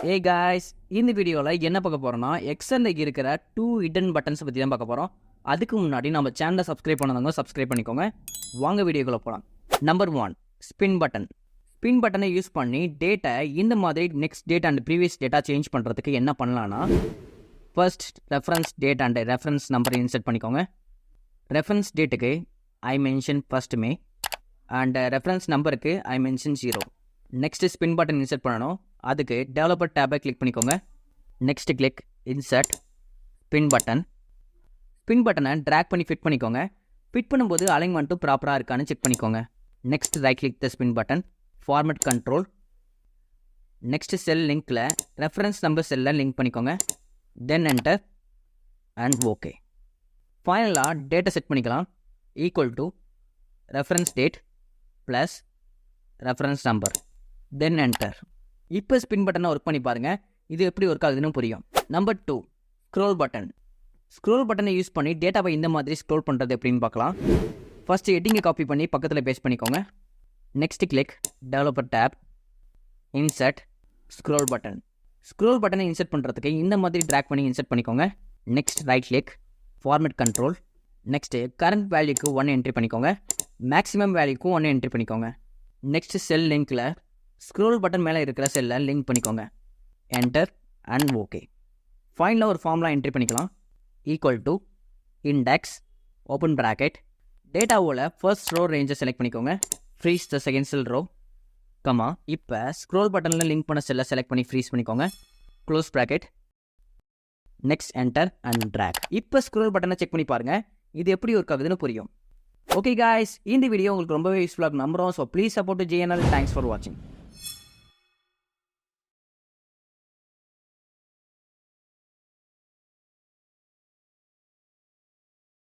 Hey guys, இந்த வீடியோல என்ன பார்க்க போறோம்னா எக்ஸல்ல இருக்கிற 2 ஹிடன் பட்டன்ஸ் பத்தி தான் பார்க்க போறோம். அதுக்கு முன்னாடி நம்ம சேனலை சப்ஸ்கிரைப் பண்ணாதவங்க சப்ஸ்கிரைப் பண்ணிக்கோங்க. வாங்க வீடியோக்குள்ள போலாம். Number 1 spin button. ஸ்பின் பட்டனை யூஸ் பண்ணி டேட்டா இந்த மாதிரி next date and previous data change பண்றதுக்கு என்ன பண்ணலாம்னா first reference date and reference number insert பண்ணிக்கோங்க. ரெஃபரன்ஸ் டேட்டுக்கு I mention first May and reference நம்பருக்கு I mention 0. Next spin button insert பண்ணணும். அதுக்கு டெவலப்பர் டேபை கிளிக் பண்ணிக்கோங்க. Next click insert spin button. Spin பட்டனை ட்ராக் பண்ணி ஃபிட் பண்ணிக்கோங்க. ஃபிட் பண்ணும்போது அலைன்மெண்ட்டும் ப்ராப்பராக இருக்கான்னு செக் பண்ணிக்கோங்க. Next right click the spin button, format control. Next cell லிங்க்கில் ரெஃபரன்ஸ் நம்பர் செல்லில் லிங்க் பண்ணிக்கோங்க. Then enter and okay. ஃபைனலாக டேட்டா செட் பண்ணிக்கலாம். Equal to reference date plus reference number, then enter. இப்போ ஸ்பின் பட்டனை ஒர்க் பண்ணி பாருங்கள். இது எப்படி ஒர்க் ஆகுதுன்னு புரியும். Number 2 scroll button. ஸ்க்ரோல் பட்டனை யூஸ் பண்ணி டேட்டாவை இந்த மாதிரி ஸ்க்ரோல் பண்ணுறது எப்படின்னு பார்க்கலாம். ஃபஸ்ட்டு ஹெட்டிங்கை காப்பி பண்ணி பக்கத்தில் பேஸ்ட் பண்ணிக்கோங்க. Next click developer tab, insert scroll button. Scroll பட்டனை இன்சர்ட் பண்ணுறதுக்கு இந்த மாதிரி ட்ராக் பண்ணி இன்சர்ட் பண்ணிக்கோங்க. Next right click, format control. Next current வேல்யூக்கு 1 என்ட்ரி பண்ணிக்கோங்க. மேக்ஸிமம் வேல்யூக்கும் 1 என்ட்ரி பண்ணிக்கோங்க. நெக்ஸ்ட் செல் லிங்க்கில் ஸ்க்ரோல் பட்டன் மேலே இருக்கிற செல்லை லிங்க் பண்ணிக்கோங்க. Enter and okay. ஃபைனலாக ஒரு ஃபார்முலா என்ட்ரி பண்ணிக்கலாம். Equal to index open bracket டேட்டாவோட ஃபர்ஸ்ட் ரோ ரேஞ்சை செலக்ட் பண்ணிக்கோங்க. Freeze the second sell row comma. இப்போ ஸ்க்ரோல் பட்டனில் லிங்க் பண்ண செல்லை செலக்ட் பண்ணி ஃப்ரீஸ் பண்ணிக்கோங்க. Close bracket. Next enter and track. இப்போ ஸ்க்ரோல் பட்டனை செக் பண்ணி பாருங்கள். இது எப்படி ஒர்க் ஆகுதுன்னு புரியும். ஓகே guys, இந்த வீடியோ உங்களுக்கு ரொம்பவே யூஸ்ஃபுல்லாக நம்புகிறோம். So please support GNL. Thanks for வாட்சிங்.